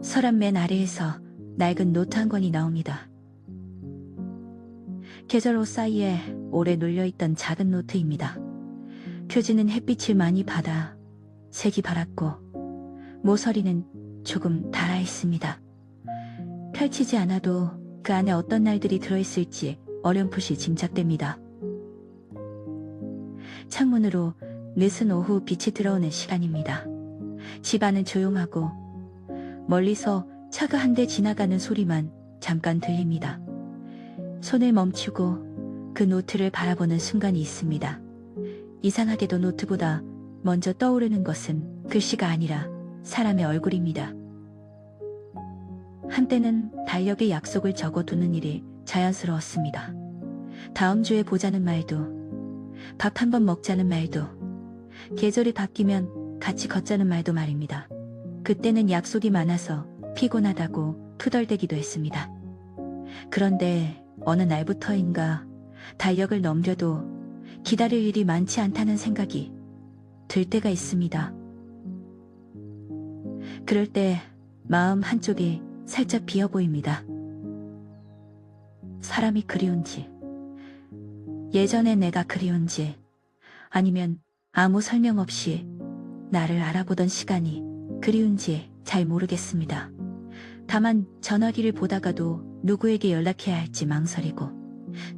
서랍 맨 아래에서 낡은 노트 한 권이 나옵니다. 계절 옷 사이에 오래 눌려있던 작은 노트입니다. 표지는 햇빛을 많이 받아 색이 바랐고 모서리는 조금 닳아 있습니다. 펼치지 않아도 그 안에 어떤 날들이 들어있을지 어렴풋이 짐작됩니다. 창문으로 늦은 오후 빛이 들어오는 시간입니다. 집안은 조용하고 멀리서 차가 한 대 지나가는 소리만 잠깐 들립니다. 손을 멈추고 그 노트를 바라보는 순간이 있습니다. 이상하게도 노트보다 먼저 떠오르는 것은 글씨가 아니라 사람의 얼굴입니다. 한때는 달력에 약속을 적어두는 일이 자연스러웠습니다. 다음 주에 보자는 말도, 밥 한번 먹자는 말도, 계절이 바뀌면 같이 걷자는 말도 말입니다. 그때는 약속이 많아서 피곤하다고 투덜대기도 했습니다. 그런데 어느 날부터인가 달력을 넘겨도 기다릴 일이 많지 않다는 생각이 들 때가 있습니다. 그럴 때 마음 한쪽이 살짝 비어 보입니다. 사람이 그리운지, 예전의 내가 그리운지, 아니면 아무 설명 없이 나를 알아보던 시간이 그리운지 잘 모르겠습니다. 다만 전화기를 보다가도 누구에게 연락해야 할지 망설이고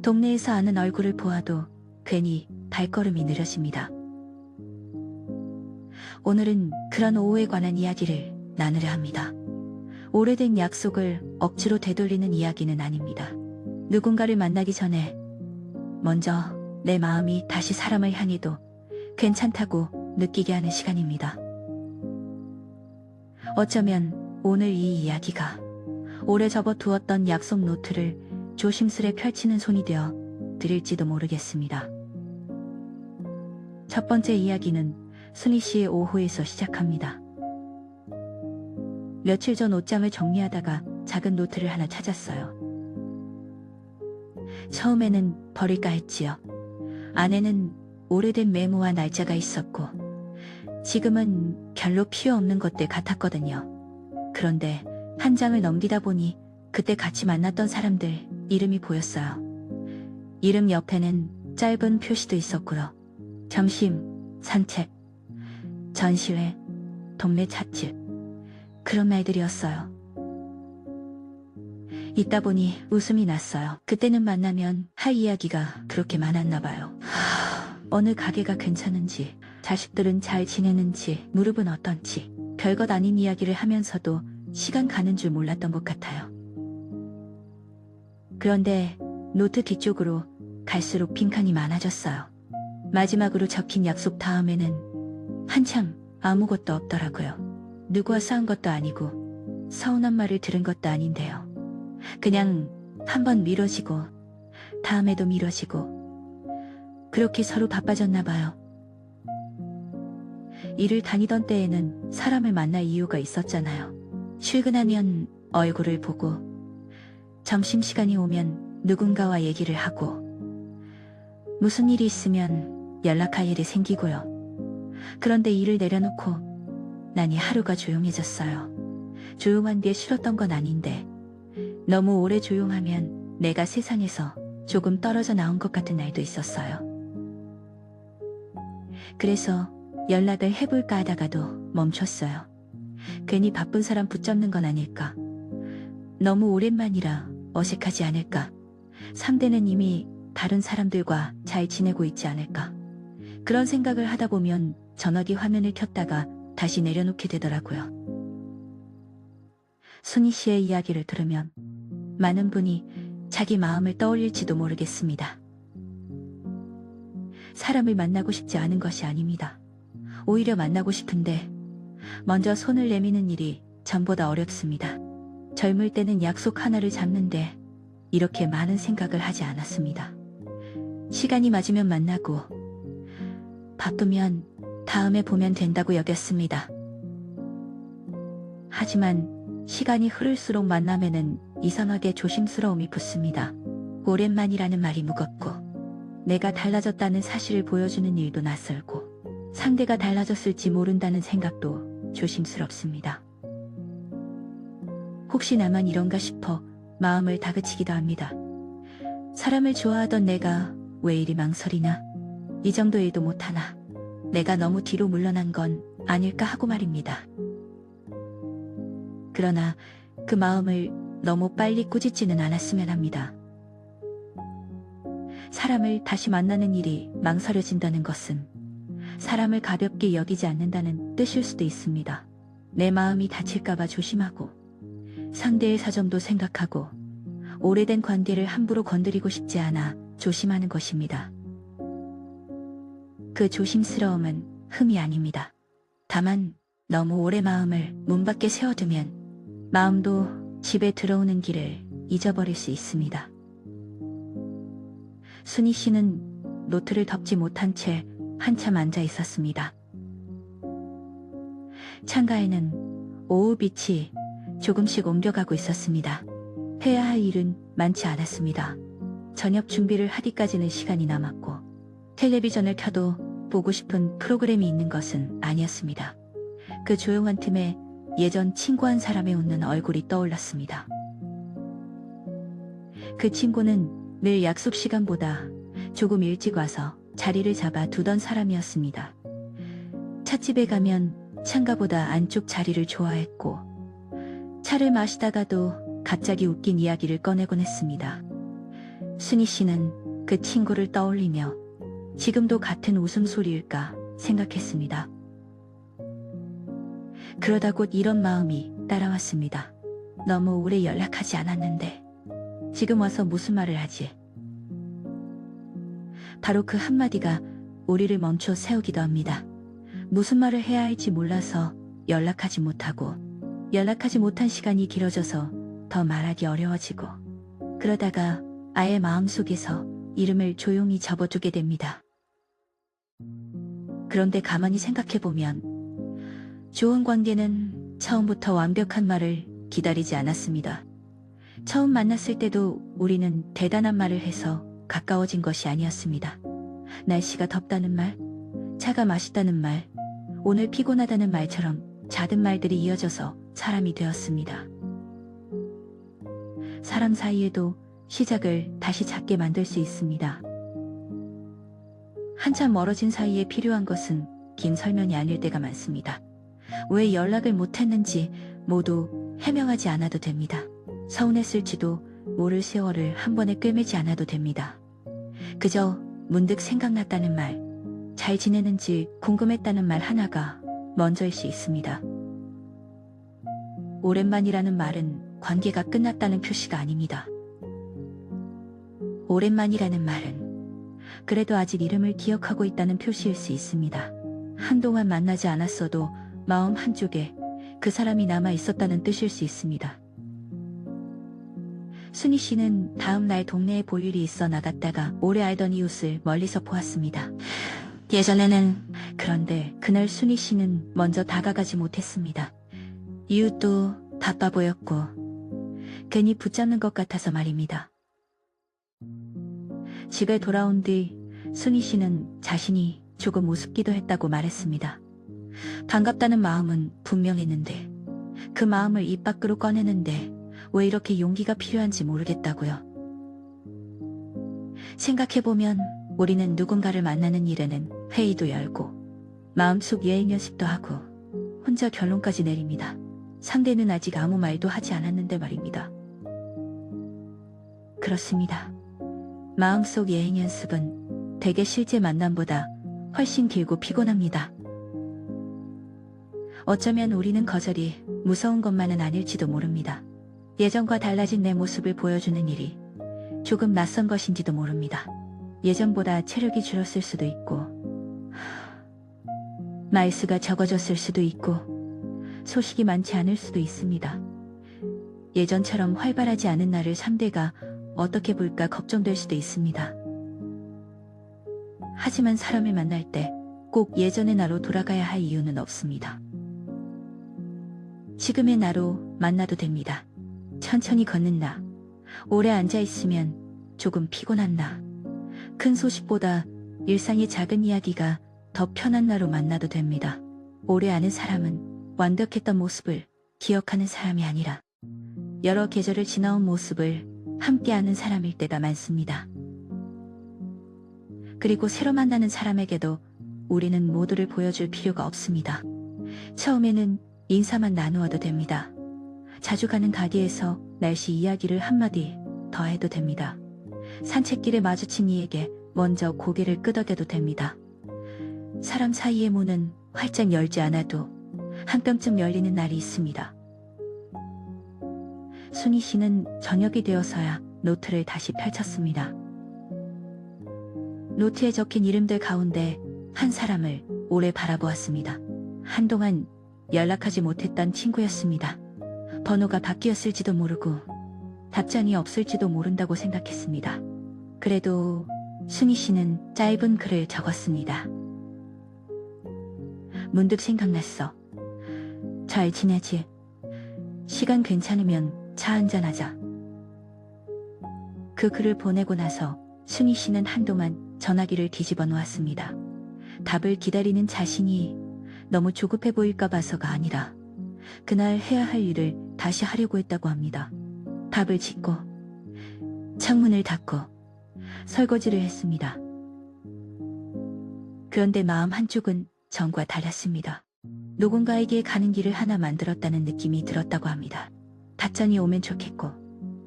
동네에서 아는 얼굴을 보아도 괜히 발걸음이 느려집니다. 오늘은 그런 오후에 관한 이야기를 나누려 합니다. 오래된 약속을 억지로 되돌리는 이야기는 아닙니다. 누군가를 만나기 전에 먼저 내 마음이 다시 사람을 향해도 괜찮다고 느끼게 하는 시간입니다. 어쩌면 오늘 이 이야기가 오래 접어두었던 약속 노트를 조심스레 펼치는 손이 되어 드릴지도 모르겠습니다. 첫 번째 이야기는 순희 씨의 오후에서 시작합니다. 며칠 전 옷장을 정리하다가 작은 노트를 하나 찾았어요. 처음에는 버릴까 했지요. 안에는 오래된 메모와 날짜가 있었고 지금은 별로 필요 없는 것들 같았거든요. 그런데 한 장을 넘기다 보니 그때 같이 만났던 사람들 이름이 보였어요. 이름 옆에는 짧은 표시도 있었고요. 점심, 산책, 전시회, 동네 찻집, 그런 말들이었어요. 있다 보니 웃음이 났어요. 그때는 만나면 할 이야기가 그렇게 많았나 봐요. 어느 가게가 괜찮은지, 자식들은 잘 지내는지, 무릎은 어떤지, 별것 아닌 이야기를 하면서도 시간 가는 줄 몰랐던 것 같아요. 그런데 노트 뒤쪽으로 갈수록 빈칸이 많아졌어요. 마지막으로 적힌 약속 다음에는 한참 아무것도 없더라고요. 누구와 싸운 것도 아니고 서운한 말을 들은 것도 아닌데요. 그냥 한번 미뤄지고 다음에도 미뤄지고 그렇게 서로 바빠졌나 봐요. 일을 다니던 때에는 사람을 만날 이유가 있었잖아요. 출근하면 얼굴을 보고 점심시간이 오면 누군가와 얘기를 하고 무슨 일이 있으면 연락할 일이 생기고요. 그런데 일을 내려놓고 나니 하루가 조용해졌어요. 조용한 게 싫었던 건 아닌데 너무 오래 조용하면 내가 세상에서 조금 떨어져 나온 것 같은 날도 있었어요. 그래서 연락을 해볼까 하다가도 멈췄어요. 괜히 바쁜 사람 붙잡는 건 아닐까. 너무 오랜만이라 어색하지 않을까. 상대는 이미 다른 사람들과 잘 지내고 있지 않을까. 그런 생각을 하다 보면 전화기 화면을 켰다가 다시 내려놓게 되더라고요. 순희 씨의 이야기를 들으면 많은 분이 자기 마음을 떠올릴지도 모르겠습니다. 사람을 만나고 싶지 않은 것이 아닙니다. 오히려 만나고 싶은데 먼저 손을 내미는 일이 전보다 어렵습니다. 젊을 때는 약속 하나를 잡는데 이렇게 많은 생각을 하지 않았습니다. 시간이 맞으면 만나고 바쁘면 다음에 보면 된다고 여겼습니다. 하지만 시간이 흐를수록 만남에는 이상하게 조심스러움이 붙습니다. 오랜만이라는 말이 무겁고 내가 달라졌다는 사실을 보여주는 일도 낯설고 상대가 달라졌을지 모른다는 생각도 조심스럽습니다. 혹시 나만 이런가 싶어 마음을 다그치기도 합니다. 사람을 좋아하던 내가 왜 이리 망설이나? 이 정도 일도 못하나? 내가 너무 뒤로 물러난 건 아닐까 하고 말입니다. 그러나 그 마음을 너무 빨리 꾸짖지는 않았으면 합니다. 사람을 다시 만나는 일이 망설여진다는 것은 사람을 가볍게 여기지 않는다는 뜻일 수도 있습니다. 내 마음이 다칠까봐 조심하고 상대의 사정도 생각하고 오래된 관계를 함부로 건드리고 싶지 않아 조심하는 것입니다. 그 조심스러움은 흠이 아닙니다. 다만 너무 오래 마음을 문 밖에 세워두면 마음도 집에 들어오는 길을 잊어버릴 수 있습니다. 순희 씨는 노트를 덮지 못한 채 한참 앉아 있었습니다. 창가에는 오후빛이 조금씩 옮겨가고 있었습니다. 해야 할 일은 많지 않았습니다. 저녁 준비를 하기까지는 시간이 남았고 텔레비전을 켜도 보고 싶은 프로그램이 있는 것은 아니었습니다. 그 조용한 틈에 예전 친구 한 사람의 웃는 얼굴이 떠올랐습니다. 그 친구는 늘 약속 시간보다 조금 일찍 와서 자리를 잡아 두던 사람이었습니다. 찻집에 가면 창가보다 안쪽 자리를 좋아했고 차를 마시다가도 갑자기 웃긴 이야기를 꺼내곤 했습니다. 순희 씨는 그 친구를 떠올리며 지금도 같은 웃음소리일까 생각했습니다. 그러다 곧 이런 마음이 따라왔습니다. 너무 오래 연락하지 않았는데 지금 와서 무슨 말을 하지? 바로 그 한마디가 우리를 멈춰 세우기도 합니다. 무슨 말을 해야 할지 몰라서 연락하지 못하고 연락하지 못한 시간이 길어져서 더 말하기 어려워지고 그러다가 아예 마음속에서 이름을 조용히 접어두게 됩니다. 그런데 가만히 생각해보면 좋은 관계는 처음부터 완벽한 말을 기다리지 않았습니다. 처음 만났을 때도 우리는 대단한 말을 해서 가까워진 것이 아니었습니다. 날씨가 덥다는 말, 차가 맛있다는 말, 오늘 피곤하다는 말처럼 작은 말들이 이어져서 사람이 되었습니다. 사람 사이에도 시작을 다시 작게 만들 수 있습니다. 한참 멀어진 사이에 필요한 것은 긴 설명이 아닐 때가 많습니다. 왜 연락을 못했는지 모두 해명하지 않아도 됩니다. 서운했을지도 모를 세월을 한 번에 꿰매지 않아도 됩니다. 그저 문득 생각났다는 말, 잘 지내는지 궁금했다는 말 하나가 먼저일 수 있습니다. 오랜만이라는 말은 관계가 끝났다는 표시가 아닙니다. 오랜만이라는 말은 그래도 아직 이름을 기억하고 있다는 표시일 수 있습니다. 한동안 만나지 않았어도 마음 한쪽에 그 사람이 남아 있었다는 뜻일 수 있습니다. 순희 씨는 다음 날 동네에 볼 일이 있어 나갔다가 오래 알던 이웃을 멀리서 보았습니다. 예전에는 그런데 그날 순희 씨는 먼저 다가가지 못했습니다. 이웃도 바빠 보였고 괜히 붙잡는 것 같아서 말입니다. 집에 돌아온 뒤 순희 씨는 자신이 조금 우습기도 했다고 말했습니다. 반갑다는 마음은 분명했는데 그 마음을 입 밖으로 꺼내는데 왜 이렇게 용기가 필요한지 모르겠다고요. 생각해보면 우리는 누군가를 만나는 일에는 회의도 열고 마음속 예행 연습도 하고 혼자 결론까지 내립니다. 상대는 아직 아무 말도 하지 않았는데 말입니다. 그렇습니다. 마음속 예행 연습은 대개 실제 만남보다 훨씬 길고 피곤합니다. 어쩌면 우리는 거절이 무서운 것만은 아닐지도 모릅니다. 예전과 달라진 내 모습을 보여주는 일이 조금 낯선 것인지도 모릅니다. 예전보다 체력이 줄었을 수도 있고 말수가 적어졌을 수도 있고 소식이 많지 않을 수도 있습니다. 예전처럼 활발하지 않은 나를 상대가 어떻게 볼까 걱정될 수도 있습니다. 하지만 사람을 만날 때 꼭 예전의 나로 돌아가야 할 이유는 없습니다. 지금의 나로 만나도 됩니다. 천천히 걷는 나, 오래 앉아있으면 조금 피곤한 나, 큰 소식보다 일상의 작은 이야기가 더 편한 나로 만나도 됩니다. 오래 아는 사람은 완벽했던 모습을 기억하는 사람이 아니라 여러 계절을 지나온 모습을 함께하는 사람일 때가 많습니다. 그리고 새로 만나는 사람에게도 우리는 모두를 보여줄 필요가 없습니다. 처음에는 인사만 나누어도 됩니다. 자주 가는 가게에서 날씨 이야기를 한마디 더 해도 됩니다. 산책길에 마주친 이에게 먼저 고개를 끄덕여도 됩니다. 사람 사이의 문은 활짝 열지 않아도 한 뼘쯤 열리는 날이 있습니다. 순희 씨는 저녁이 되어서야 노트를 다시 펼쳤습니다. 노트에 적힌 이름들 가운데 한 사람을 오래 바라보았습니다. 한동안 연락하지 못했던 친구였습니다. 번호가 바뀌었을지도 모르고 답장이 없을지도 모른다고 생각했습니다. 그래도 순희 씨는 짧은 글을 적었습니다. 문득 생각났어. 잘 지내지? 시간 괜찮으면 차 한잔하자. 그 글을 보내고 나서 순희 씨는 한동안 전화기를 뒤집어 놓았습니다. 답을 기다리는 자신이 너무 조급해 보일까 봐서가 아니라 그날 해야 할 일을 다시 하려고 했다고 합니다. 밥을 짓고 창문을 닫고 설거지를 했습니다. 그런데 마음 한쪽은 전과 달랐습니다. 누군가에게 가는 길을 하나 만들었다는 느낌이 들었다고 합니다. 답장이 오면 좋겠고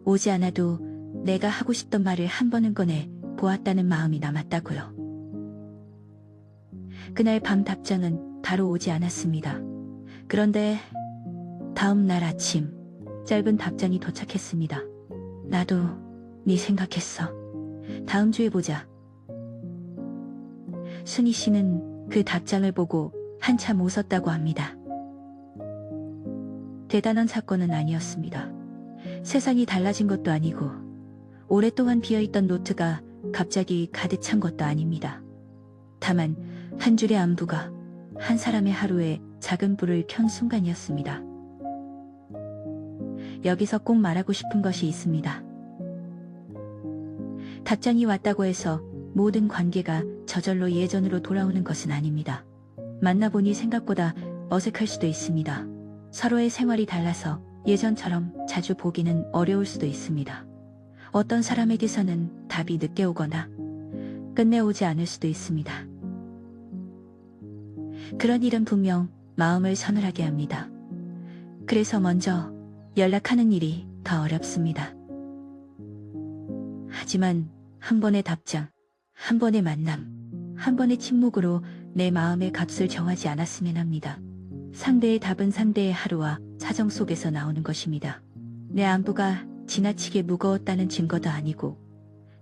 오지 않아도 내가 하고 싶던 말을 한 번은 꺼내 보았다는 마음이 남았다고요. 그날 밤 답장은 바로 오지 않았습니다. 그런데 다음 날 아침 짧은 답장이 도착했습니다. 나도 네 생각했어. 다음 주에 보자. 순희 씨는 그 답장을 보고 한참 웃었다고 합니다. 대단한 사건은 아니었습니다. 세상이 달라진 것도 아니고 오랫동안 비어있던 노트가 갑자기 가득 찬 것도 아닙니다. 다만 한 줄의 안부가 한 사람의 하루에 작은 불을 켠 순간이었습니다. 여기서 꼭 말하고 싶은 것이 있습니다. 답장이 왔다고 해서 모든 관계가 저절로 예전으로 돌아오는 것은 아닙니다. 만나보니 생각보다 어색할 수도 있습니다. 서로의 생활이 달라서 예전처럼 자주 보기는 어려울 수도 있습니다. 어떤 사람에게서는 답이 늦게 오거나 끝내 오지 않을 수도 있습니다. 그런 일은 분명 마음을 서늘하게 합니다. 그래서 먼저 연락하는 일이 더 어렵습니다. 하지만 한 번의 답장, 한 번의 만남, 한 번의 침묵으로 내 마음의 값을 정하지 않았으면 합니다. 상대의 답은 상대의 하루와 사정 속에서 나오는 것입니다. 내 안부가 지나치게 무거웠다는 증거도 아니고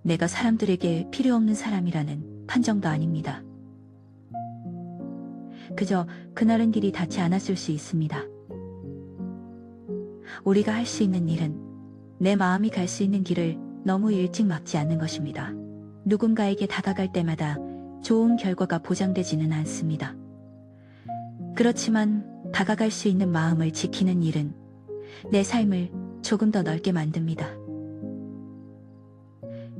내가 사람들에게 필요 없는 사람이라는 판정도 아닙니다. 그저 그날은 길이 닿지 않았을 수 있습니다. 우리가 할 수 있는 일은 내 마음이 갈 수 있는 길을 너무 일찍 막지 않는 것입니다. 누군가에게 다가갈 때마다 좋은 결과가 보장되지는 않습니다. 그렇지만 다가갈 수 있는 마음을 지키는 일은 내 삶을 조금 더 넓게 만듭니다.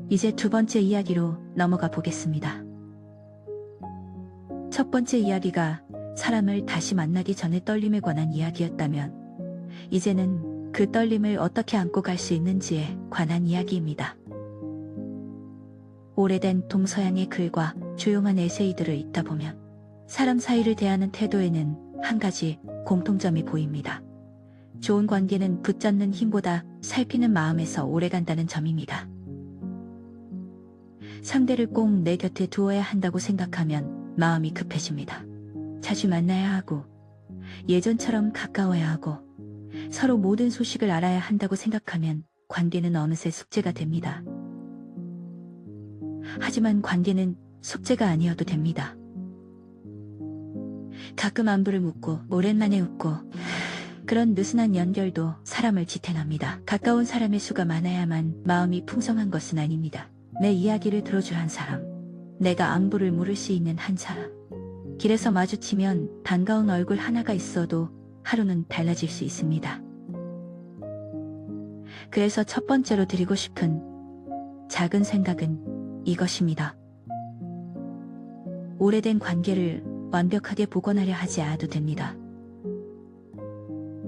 이제 두 번째 이야기로 넘어가 보겠습니다. 첫 번째 이야기가 사람을 다시 만나기 전의 떨림에 관한 이야기였다면 이제는 그 떨림을 어떻게 안고 갈 수 있는지에 관한 이야기입니다. 오래된 동서양의 글과 조용한 에세이들을 읽다 보면 사람 사이를 대하는 태도에는 한 가지 공통점이 보입니다. 좋은 관계는 붙잡는 힘보다 살피는 마음에서 오래간다는 점입니다. 상대를 꼭 내 곁에 두어야 한다고 생각하면 마음이 급해집니다. 자주 만나야 하고 예전처럼 가까워야 하고 서로 모든 소식을 알아야 한다고 생각하면 관계는 어느새 숙제가 됩니다. 하지만 관계는 숙제가 아니어도 됩니다. 가끔 안부를 묻고 오랜만에 웃고 그런 느슨한 연결도 사람을 지탱합니다. 가까운 사람의 수가 많아야만 마음이 풍성한 것은 아닙니다. 내 이야기를 들어줄 한 사람, 내가 안부를 물을 수 있는 한 사람. 길에서 마주치면 반가운 얼굴 하나가 있어도 하루는 달라질 수 있습니다. 그래서 첫 번째로 드리고 싶은 작은 생각은 이것입니다. 오래된 관계를 완벽하게 복원하려 하지 않아도 됩니다.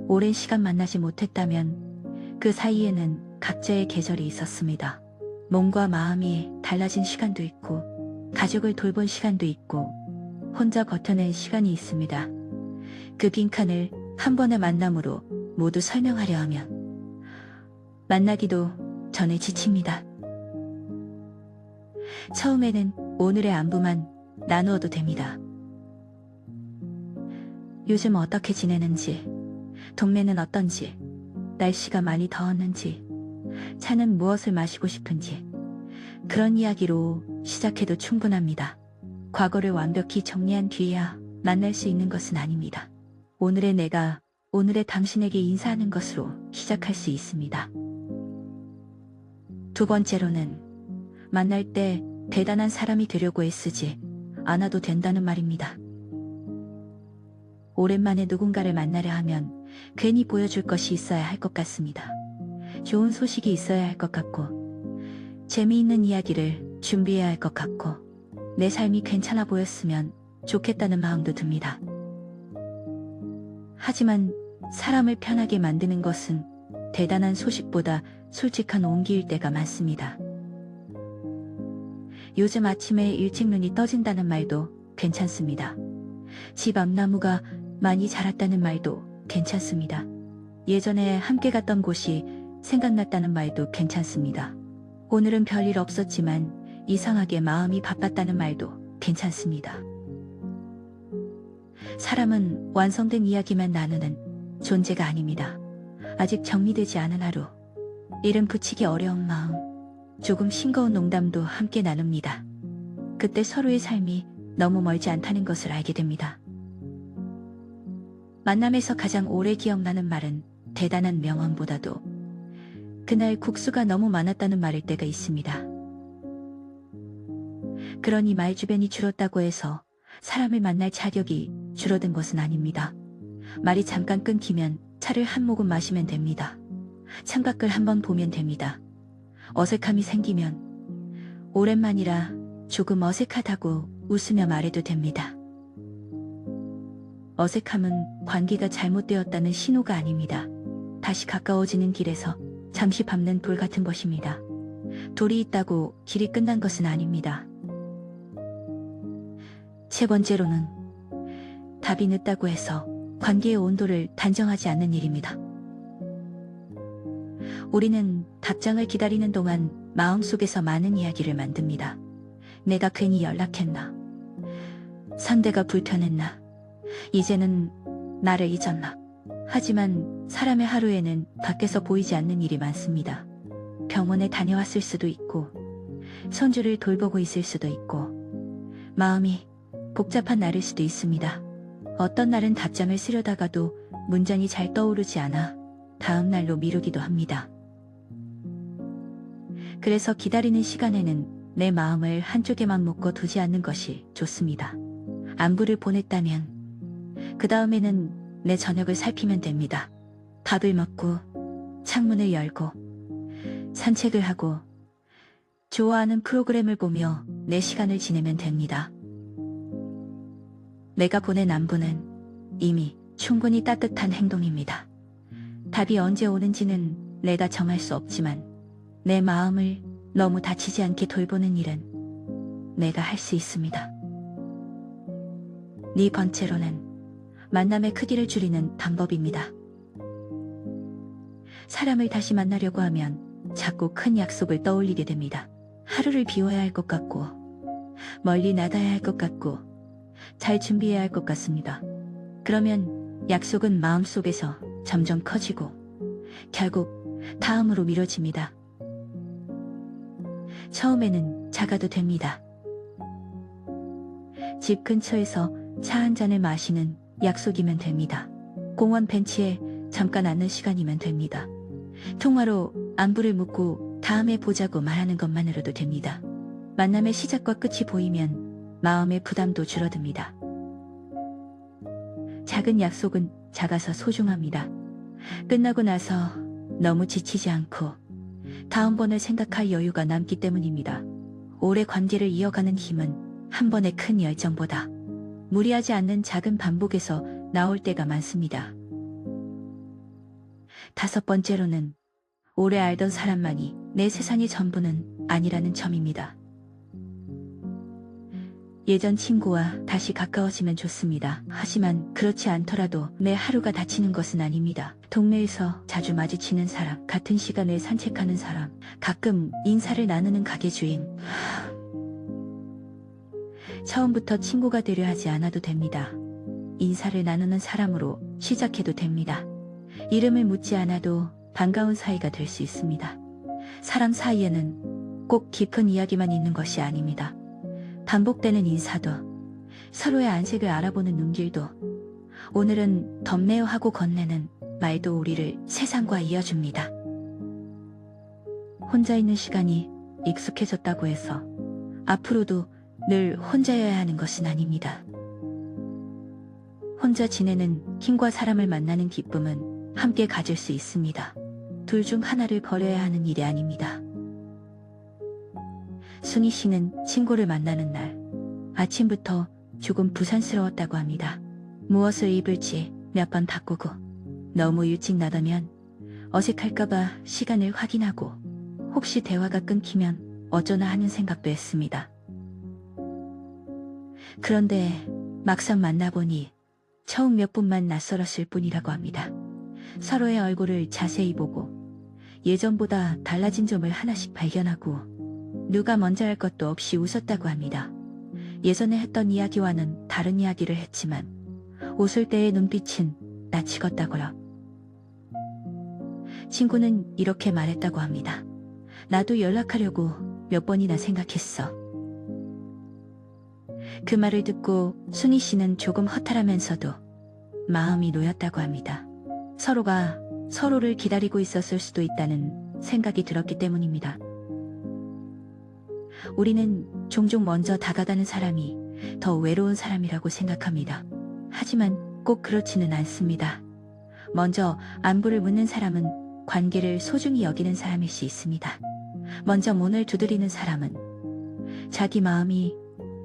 오랜 시간 만나지 못했다면 그 사이에는 각자의 계절이 있었습니다. 몸과 마음이 달라진 시간도 있고, 가족을 돌본 시간도 있고, 혼자 버텨낸 시간이 있습니다. 그 빈칸을 한 번의 만남으로 모두 설명하려 하면 만나기도 전에 지칩니다. 처음에는 오늘의 안부만 나누어도 됩니다. 요즘 어떻게 지내는지, 동네는 어떤지, 날씨가 많이 더웠는지, 차는 무엇을 마시고 싶은지, 그런 이야기로 시작해도 충분합니다. 과거를 완벽히 정리한 뒤에야 만날 수 있는 것은 아닙니다. 오늘의 내가 오늘의 당신에게 인사하는 것으로 시작할 수 있습니다. 두 번째로는 만날 때 대단한 사람이 되려고 애쓰지 않아도 된다는 말입니다. 오랜만에 누군가를 만나려 하면 괜히 보여줄 것이 있어야 할 것 같습니다. 좋은 소식이 있어야 할 것 같고, 재미있는 이야기를 준비해야 할 것 같고, 내 삶이 괜찮아 보였으면 좋겠다는 마음도 듭니다. 하지만 사람을 편하게 만드는 것은 대단한 소식보다 솔직한 온기일 때가 많습니다. 요즘 아침에 일찍 눈이 떠진다는 말도 괜찮습니다. 집 앞 나무가 많이 자랐다는 말도 괜찮습니다. 예전에 함께 갔던 곳이 생각났다는 말도 괜찮습니다. 오늘은 별일 없었지만 이상하게 마음이 바빴다는 말도 괜찮습니다. 사람은 완성된 이야기만 나누는 존재가 아닙니다. 아직 정리되지 않은 하루, 이름 붙이기 어려운 마음, 조금 싱거운 농담도 함께 나눕니다. 그때 서로의 삶이 너무 멀지 않다는 것을 알게 됩니다. 만남에서 가장 오래 기억나는 말은 대단한 명언보다도 그날 국수가 너무 많았다는 말일 때가 있습니다. 그러니 말 주변이 줄었다고 해서 사람을 만날 자격이 줄어든 것은 아닙니다. 말이 잠깐 끊기면 차를 한 모금 마시면 됩니다. 창밖을 한번 보면 됩니다. 어색함이 생기면 오랜만이라 조금 어색하다고 웃으며 말해도 됩니다. 어색함은 관계가 잘못되었다는 신호가 아닙니다. 다시 가까워지는 길에서 잠시 밟는 돌 같은 것입니다. 돌이 있다고 길이 끝난 것은 아닙니다. 세 번째로는 답이 늦다고 해서 관계의 온도를 단정하지 않는 일입니다. 우리는 답장을 기다리는 동안 마음속에서 많은 이야기를 만듭니다. 내가 괜히 연락했나? 상대가 불편했나? 이제는 나를 잊었나? 하지만 사람의 하루에는 밖에서 보이지 않는 일이 많습니다. 병원에 다녀왔을 수도 있고, 손주를 돌보고 있을 수도 있고, 마음이 복잡한 날일 수도 있습니다. 어떤 날은 답장을 쓰려다가도 문장이 잘 떠오르지 않아 다음 날로 미루기도 합니다. 그래서 기다리는 시간에는 내 마음을 한쪽에만 묶어 두지 않는 것이 좋습니다. 안부를 보냈다면 그 다음에는 내 저녁을 살피면 됩니다. 밥을 먹고 창문을 열고 산책을 하고 좋아하는 프로그램을 보며 내 시간을 지내면 됩니다. 내가 보낸 안부는 이미 충분히 따뜻한 행동입니다. 답이 언제 오는지는 내가 정할 수 없지만 내 마음을 너무 다치지 않게 돌보는 일은 내가 할 수 있습니다. 네 번째로는 만남의 크기를 줄이는 방법입니다. 사람을 다시 만나려고 하면 자꾸 큰 약속을 떠올리게 됩니다. 하루를 비워야 할 것 같고, 멀리 나가야 할 것 같고, 잘 준비해야 할 것 같습니다. 그러면 약속은 마음속에서 점점 커지고 결국 다음으로 미뤄집니다. 처음에는 작아도 됩니다. 집 근처에서 차 한 잔을 마시는 약속이면 됩니다. 공원 벤치에 잠깐 앉는 시간이면 됩니다. 통화로 안부를 묻고 다음에 보자고 말하는 것만으로도 됩니다. 만남의 시작과 끝이 보이면 마음의 부담도 줄어듭니다. 작은 약속은 작아서 소중합니다. 끝나고 나서 너무 지치지 않고 다음번을 생각할 여유가 남기 때문입니다. 오래 관계를 이어가는 힘은 한 번의 큰 열정보다 무리하지 않는 작은 반복에서 나올 때가 많습니다. 다섯 번째로는 오래 알던 사람만이 내 세상의 전부는 아니라는 점입니다. 예전 친구와 다시 가까워지면 좋습니다. 하지만 그렇지 않더라도 내 하루가 다치는 것은 아닙니다. 동네에서 자주 마주치는 사람, 같은 시간에 산책하는 사람, 가끔 인사를 나누는 가게 주인. 처음부터 친구가 되려 하지 않아도 됩니다. 인사를 나누는 사람으로 시작해도 됩니다. 이름을 묻지 않아도 반가운 사이가 될 수 있습니다. 사람 사이에는 꼭 깊은 이야기만 있는 것이 아닙니다. 반복되는 인사도, 서로의 안색을 알아보는 눈길도, 오늘은 덥네요 하고 건네는 말도 우리를 세상과 이어줍니다. 혼자 있는 시간이 익숙해졌다고 해서 앞으로도 늘 혼자여야 하는 것은 아닙니다. 혼자 지내는 힘과 사람을 만나는 기쁨은 함께 가질 수 있습니다. 둘 중 하나를 버려야 하는 일이 아닙니다. 순희 씨는 친구를 만나는 날 아침부터 조금 부산스러웠다고 합니다. 무엇을 입을지 몇 번 바꾸고 너무 일찍 나가면 어색할까봐 시간을 확인하고 혹시 대화가 끊기면 어쩌나 하는 생각도 했습니다. 그런데 막상 만나보니 처음 몇 분만 낯설었을 뿐이라고 합니다. 서로의 얼굴을 자세히 보고 예전보다 달라진 점을 하나씩 발견하고 누가 먼저 할 것도 없이 웃었다고 합니다. 예전에 했던 이야기와는 다른 이야기를 했지만 웃을 때의 눈빛은 낯이 익었다고요. 친구는 이렇게 말했다고 합니다. 나도 연락하려고 몇 번이나 생각했어. 그 말을 듣고 순희 씨는 조금 허탈하면서도 마음이 놓였다고 합니다. 서로가 서로를 기다리고 있었을 수도 있다는 생각이 들었기 때문입니다. 우리는 종종 먼저 다가가는 사람이 더 외로운 사람이라고 생각합니다. 하지만 꼭 그렇지는 않습니다. 먼저 안부를 묻는 사람은 관계를 소중히 여기는 사람일 수 있습니다. 먼저 문을 두드리는 사람은 자기 마음이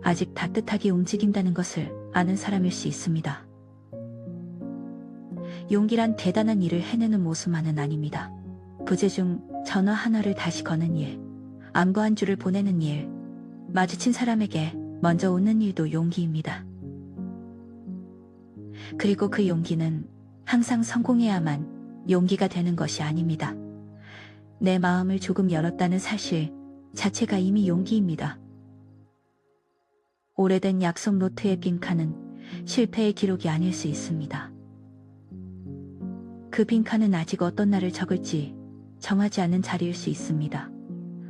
아직 따뜻하게 움직인다는 것을 아는 사람일 수 있습니다. 용기란 대단한 일을 해내는 모습만은 아닙니다. 부재 중 전화 하나를 다시 거는 일, 안부 한 줄을 보내는 일, 마주친 사람에게 먼저 웃는 일도 용기입니다. 그리고 그 용기는 항상 성공해야만 용기가 되는 것이 아닙니다. 내 마음을 조금 열었다는 사실 자체가 이미 용기입니다. 오래된 약속 노트의 빈칸은 실패의 기록이 아닐 수 있습니다. 그 빈칸은 아직 어떤 날을 적을지 정하지 않은 자리일 수 있습니다.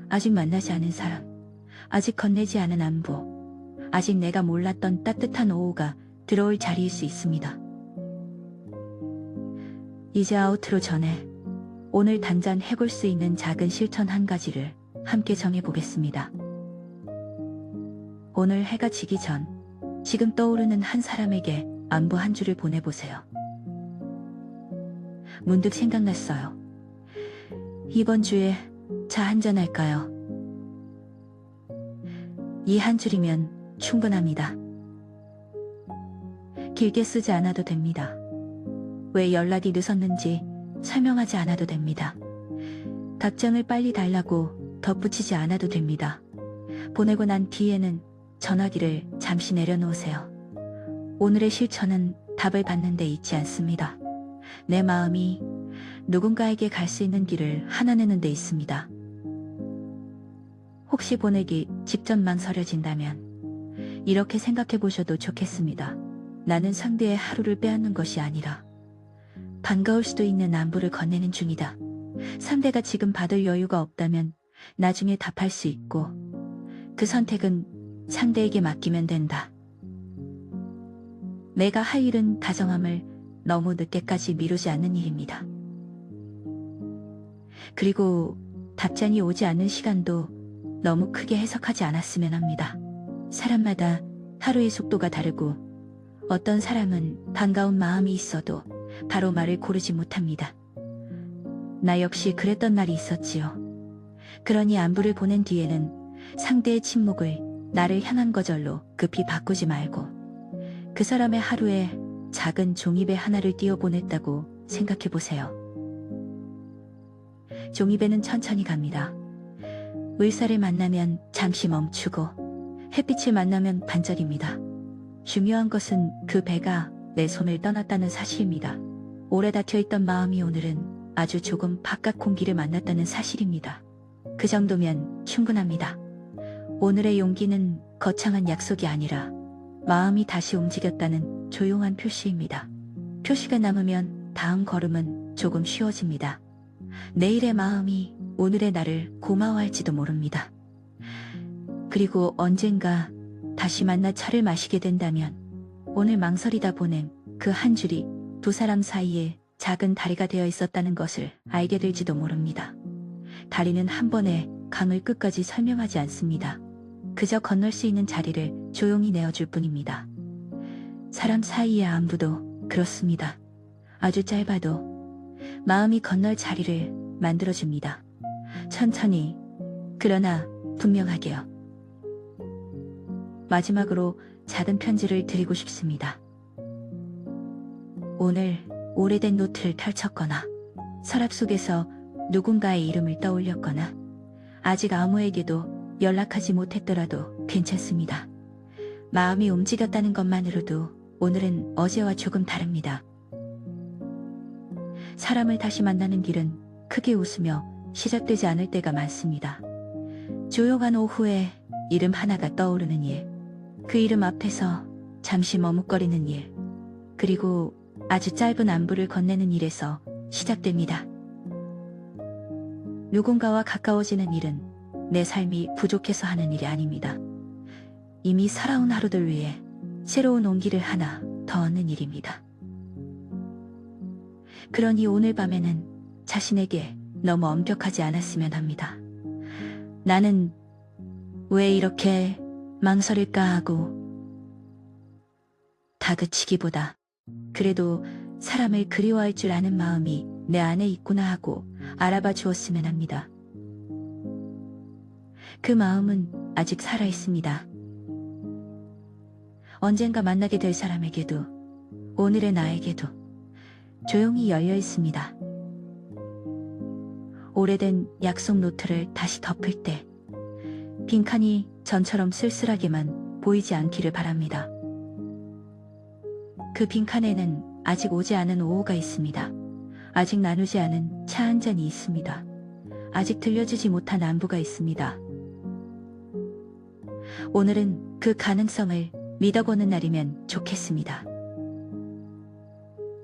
아직 만나지 않은 사람, 아직 건네지 않은 안부, 아직 내가 몰랐던 따뜻한 오후가 들어올 자리일 수 있습니다. 이제 아우트로 전에 오늘 당장 해볼 수 있는 작은 실천 한 가지를 함께 정해보겠습니다. 오늘 해가 지기 전 지금 떠오르는 한 사람에게 안부 한 줄을 보내보세요. 문득 생각났어요. 이번 주에 차 한잔 할까요? 이 한 줄이면 충분합니다. 길게 쓰지 않아도 됩니다. 왜 연락이 늦었는지 설명하지 않아도 됩니다. 답장을 빨리 달라고 덧붙이지 않아도 됩니다. 보내고 난 뒤에는 전화기를 잠시 내려놓으세요. 오늘의 실천은 답을 받는 데 있지 않습니다. 내 마음이 누군가에게 갈 수 있는 길을 하나 내는 데 있습니다. 혹시 보내기 직전 망설여진다면 이렇게 생각해 보셔도 좋겠습니다. 나는 상대의 하루를 빼앗는 것이 아니라 반가울 수도 있는 안부를 건네는 중이다. 상대가 지금 받을 여유가 없다면 나중에 답할 수 있고 그 선택은 상대에게 맡기면 된다. 내가 할 일은 다정함을 너무 늦게까지 미루지 않는 일입니다. 그리고 답장이 오지 않는 시간도 너무 크게 해석하지 않았으면 합니다. 사람마다 하루의 속도가 다르고 어떤 사람은 반가운 마음이 있어도 바로 말을 고르지 못합니다. 나 역시 그랬던 날이 있었지요. 그러니 안부를 보낸 뒤에는 상대의 침묵을 나를 향한 거절로 급히 바꾸지 말고 그 사람의 하루에 작은 종이배 하나를 띄워 보냈다고 생각해 보세요. 종이배는 천천히 갑니다. 물살을 만나면 잠시 멈추고 햇빛을 만나면 반짝입니다. 중요한 것은 그 배가 내 손을 떠났다는 사실입니다. 오래 닫혀있던 마음이 오늘은 아주 조금 바깥 공기를 만났다는 사실입니다. 그 정도면 충분합니다. 오늘의 용기는 거창한 약속이 아니라 마음이 다시 움직였다는 조용한 표시입니다. 표시가 남으면 다음 걸음은 조금 쉬워집니다. 내일의 마음이 오늘의 나를 고마워할지도 모릅니다. 그리고 언젠가 다시 만나 차를 마시게 된다면 오늘 망설이다 보낸 그 한 줄이 두 사람 사이에 작은 다리가 되어 있었다는 것을 알게 될지도 모릅니다. 다리는 한 번에 강을 끝까지 설명하지 않습니다. 그저 건널 수 있는 자리를 조용히 내어줄 뿐입니다. 사람 사이의 안부도 그렇습니다. 아주 짧아도 마음이 건널 자리를 만들어줍니다. 천천히, 그러나 분명하게요. 마지막으로 작은 편지를 드리고 싶습니다. 오늘 오래된 노트를 펼쳤거나 서랍 속에서 누군가의 이름을 떠올렸거나 아직 아무에게도 연락하지 못했더라도 괜찮습니다. 마음이 움직였다는 것만으로도 오늘은 어제와 조금 다릅니다. 사람을 다시 만나는 길은 크게 웃으며 시작되지 않을 때가 많습니다. 조용한 오후에 이름 하나가 떠오르는 일, 그 이름 앞에서 잠시 머뭇거리는 일, 그리고 아주 짧은 안부를 건네는 일에서 시작됩니다. 누군가와 가까워지는 일은 내 삶이 부족해서 하는 일이 아닙니다. 이미 살아온 하루들 위해 새로운 온기를 하나 더 얻는 일입니다. 그러니 오늘 밤에는 자신에게 너무 엄격하지 않았으면 합니다. 나는 왜 이렇게 망설일까 하고 다그치기보다 그래도 사람을 그리워할 줄 아는 마음이 내 안에 있구나 하고 알아봐 주었으면 합니다. 그 마음은 아직 살아있습니다. 언젠가 만나게 될 사람에게도 오늘의 나에게도 조용히 열려 있습니다. 오래된 약속 노트를 다시 덮을 때 빈칸이 전처럼 쓸쓸하게만 보이지 않기를 바랍니다. 그 빈칸에는 아직 오지 않은 오후가 있습니다. 아직 나누지 않은 차 한 잔이 있습니다. 아직 들려주지 못한 안부가 있습니다. 오늘은 그 가능성을 믿어보는 날이면 좋겠습니다.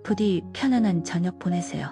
부디 편안한 저녁 보내세요.